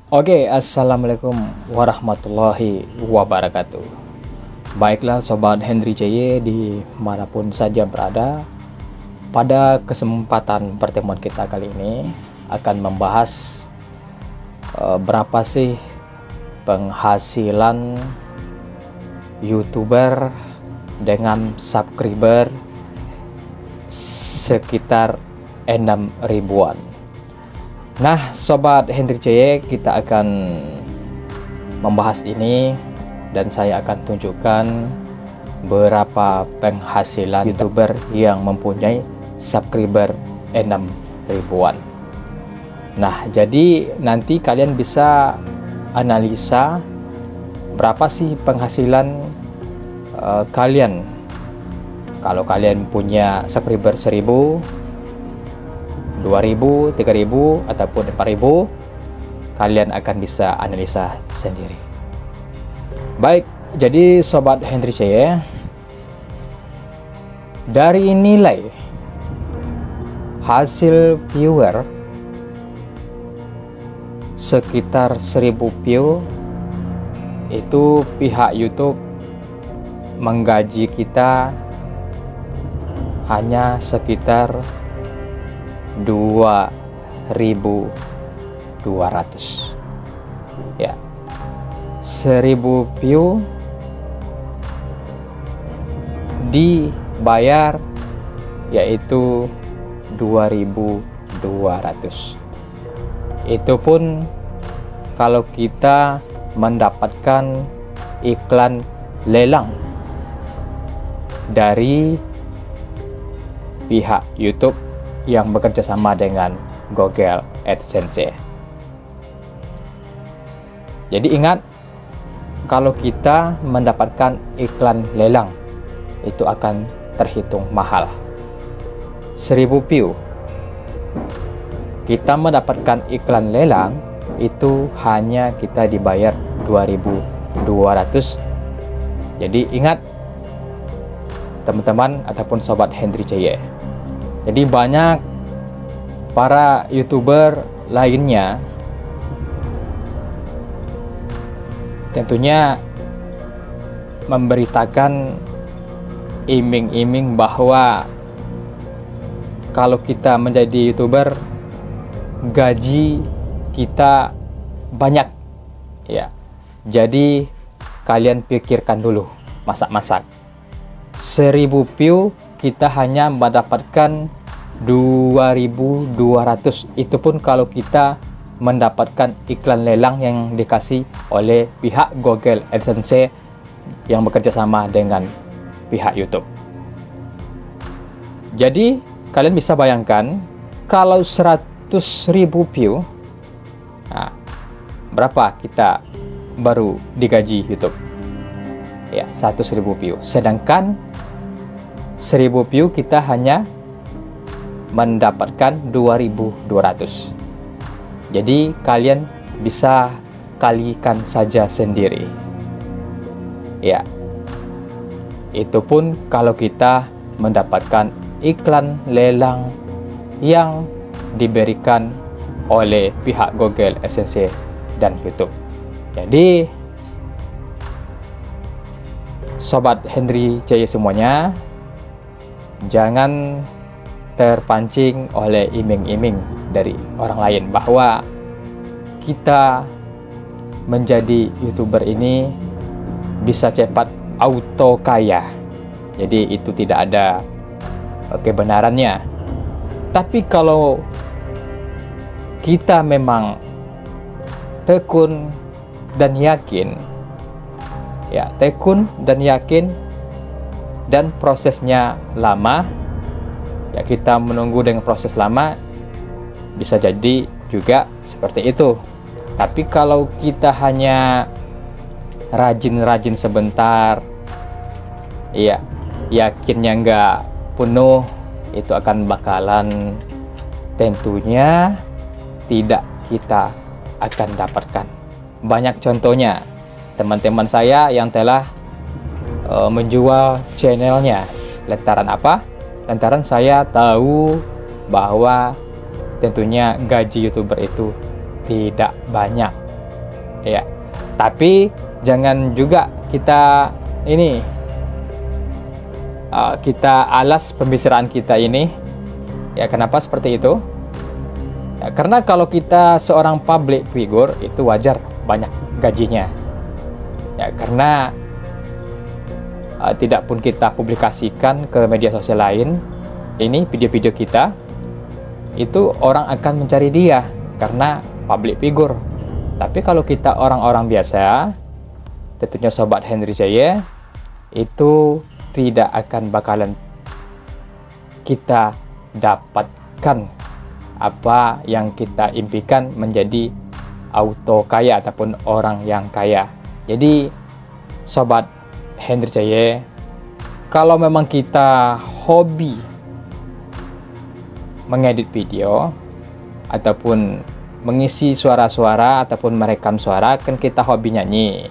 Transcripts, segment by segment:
Oke, assalamualaikum warahmatullahi wabarakatuh. Baiklah Sobat Henry JY dimanapun saja berada, pada kesempatan pertemuan kita kali ini akan membahas berapa sih penghasilan YouTuber dengan subscriber sekitar 6 ribuan. Nah, Sobat Henry JY, kita akan membahas ini dan saya akan tunjukkan berapa penghasilan YouTuber yang mempunyai subscriber 6 ribuan. Nah, jadi nanti kalian bisa analisa berapa sih penghasilan kalian. Kalau kalian punya subscriber 1000, 2000, 3000 ataupun 4000, kalian akan bisa analisa sendiri. Baik, jadi Sobat Henry JY, dari nilai hasil viewer sekitar 1000 view, itu pihak YouTube menggaji kita hanya sekitar 2.200 ya. 1000 view dibayar yaitu 2.200. Itu pun kalau kita mendapatkan iklan lelang dari pihak YouTube yang bekerja sama dengan Google AdSense. Jadi ingat, kalau kita mendapatkan iklan lelang itu akan terhitung mahal. 1000 view kita mendapatkan iklan lelang itu hanya kita dibayar 2.200. Jadi ingat teman-teman ataupun Sobat Henry JY. Jadi banyak para YouTuber lainnya tentunya memberitakan iming-iming bahwa kalau kita menjadi YouTuber gaji kita banyak ya. Jadi kalian pikirkan dulu masak-masak. 1000 view kita hanya mendapatkan 2.200. Itu pun kalau kita mendapatkan iklan lelang yang dikasih oleh pihak Google AdSense yang bekerja sama dengan pihak YouTube. Jadi kalian bisa bayangkan kalau 100.000 view, nah, berapa kita baru digaji YouTube? Ya, 100.000 view. Sedangkan 1000 view kita hanya mendapatkan 2.200. Jadi kalian bisa kalikan saja sendiri. Ya. Itu pun kalau kita mendapatkan iklan lelang yang diberikan oleh pihak Google AdSense dan YouTube. Jadi Sobat Henry JY semuanya, jangan terpancing oleh iming-iming dari orang lain bahwa kita menjadi YouTuber ini bisa cepat auto kaya. Jadi itu tidak ada kebenarannya. Tapi kalau kita memang tekun dan yakin, ya, tekun dan yakin dan prosesnya lama, ya, kita menunggu dengan proses lama, bisa jadi juga seperti itu. Tapi kalau kita hanya rajin-rajin sebentar, ya, yakinnya nggak penuh, itu akan bakalan tentunya tidak kita akan dapatkan. Banyak contohnya teman-teman saya yang telah menjual channelnya. Lantaran apa? Lantaran saya tahu bahwa tentunya gaji YouTuber itu tidak banyak. Ya. Tapi jangan juga kita ini kita alas pembicaraan kita ini. Ya, kenapa seperti itu? Ya, karena kalau kita seorang public figure itu wajar banyak gajinya. Ya, karena tidak pun kita publikasikan ke media sosial lain, ini video-video kita, itu orang akan mencari dia karena public figure. Tapi kalau kita orang-orang biasa, tentunya Sobat Henry Jaya, itu tidak akan bakalan kita dapatkan apa yang kita impikan menjadi auto kaya ataupun orang yang kaya. Jadi Sobat Henry Jaya, kalau memang kita hobi mengedit video ataupun mengisi suara-suara ataupun merekam suara, kan kita hobi nyanyi.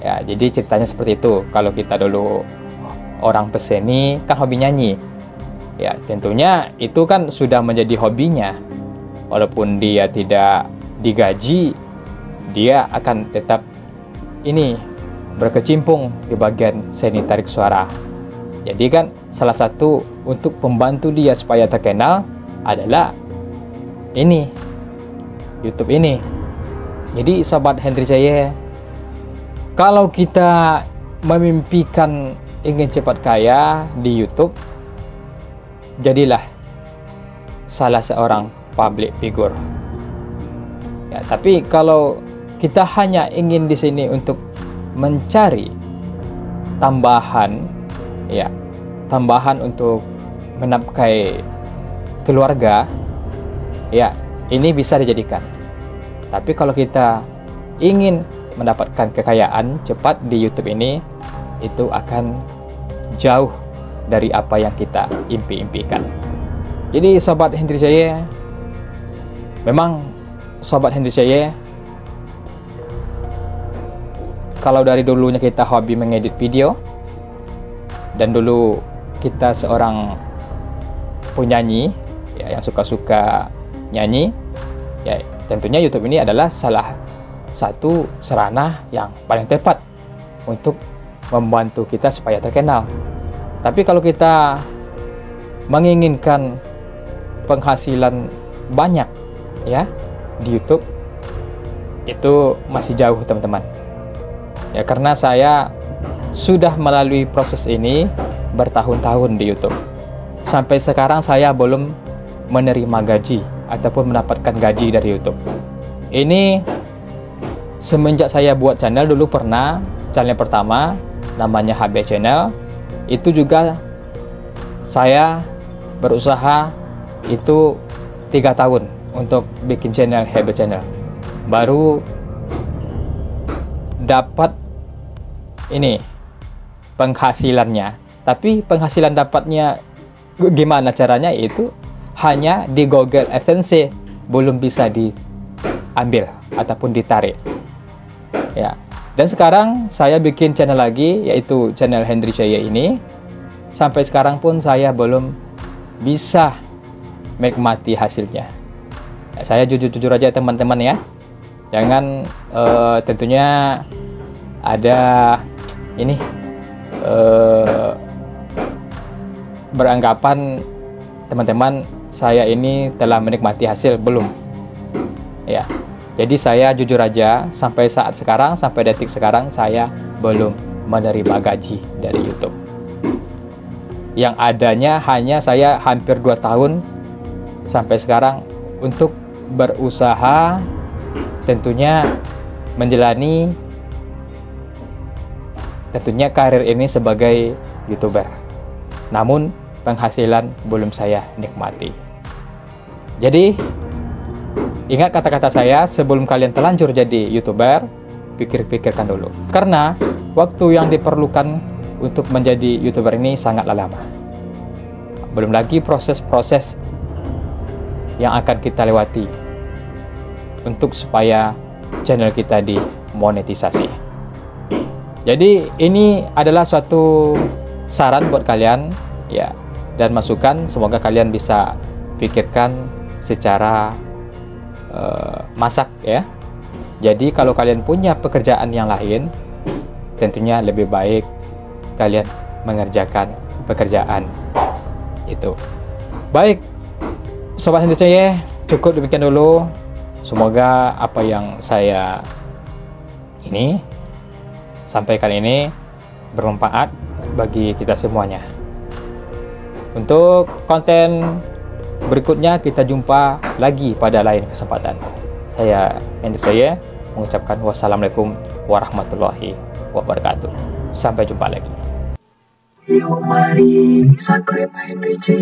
Ya, jadi ceritanya seperti itu. Kalau kita dulu orang peseni kan hobi nyanyi. Ya, tentunya itu kan sudah menjadi hobinya. Walaupun dia tidak digaji, dia akan tetap ini berkecimpung di bagian seni tarik suara. Jadi kan salah satu untuk membantu dia supaya terkenal adalah ini, YouTube ini. Jadi Sobat Henry Jaya, kalau kita memimpikan ingin cepat kaya di YouTube, jadilah salah seorang public figure. Ya, tapi kalau kita hanya ingin di sini untuk mencari tambahan, ya, tambahan untuk menafkahi keluarga, ya, ini bisa dijadikan. Tapi kalau kita ingin mendapatkan kekayaan cepat di YouTube ini, itu akan jauh dari apa yang kita impi-impikan. Jadi Sobat Henry Jaya, memang Sobat Henry Jaya, kalau dari dulunya kita hobi mengedit video, dan dulu kita seorang penyanyi, ya, yang suka-suka nyanyi, ya, tentunya YouTube ini adalah salah satu sarana yang paling tepat untuk membantu kita supaya terkenal. Tapi kalau kita menginginkan penghasilan banyak, ya, di YouTube, itu masih jauh teman-teman. Ya, karena saya sudah melalui proses ini bertahun-tahun di YouTube. Sampai sekarang saya belum menerima gaji ataupun mendapatkan gaji dari YouTube. Ini semenjak saya buat channel, dulu pernah channel pertama namanya HB Channel, itu juga saya berusaha itu 3 tahun untuk bikin channel HB Channel, baru dapat ini penghasilannya. Tapi penghasilan dapatnya gimana caranya, itu hanya di Google AdSense, belum bisa diambil ataupun ditarik, ya. Dan sekarang saya bikin channel lagi, yaitu channel Henry Jaya ini. Sampai sekarang pun saya belum bisa menikmati hasilnya. Ya, saya jujur-jujur aja teman-teman ya. Jangan tentunya ada ini beranggapan teman-teman saya ini telah menikmati hasil, belum. Ya. Jadi saya jujur aja, sampai saat sekarang, sampai detik sekarang, saya belum menerima gaji dari YouTube. Yang adanya hanya saya hampir 2 tahun sampai sekarang untuk berusaha tentunya menjalani tentunya karir ini sebagai YouTuber. Namun penghasilan belum saya nikmati. Jadi ingat kata-kata saya, sebelum kalian terlanjur jadi YouTuber, pikir-pikirkan dulu. Karena waktu yang diperlukan untuk menjadi YouTuber ini sangatlah lama. Belum lagi proses-proses yang akan kita lewati untuk supaya channel kita dimonetisasi. Jadi ini adalah suatu saran buat kalian, ya, dan masukan. Semoga kalian bisa pikirkan secara masak, ya. Jadi kalau kalian punya pekerjaan yang lain, tentunya lebih baik kalian mengerjakan pekerjaan itu. Baik, Sobat Henderson, cukup demikian dulu. Semoga apa yang saya sampaikan ini bermanfaat bagi kita semuanya. Untuk konten berikutnya kita jumpa lagi pada lain kesempatan. Saya Henderson mengucapkan wassalamualaikum warahmatullahi wabarakatuh. Sampai jumpa lagi. Yuk mari subscribe Henry J.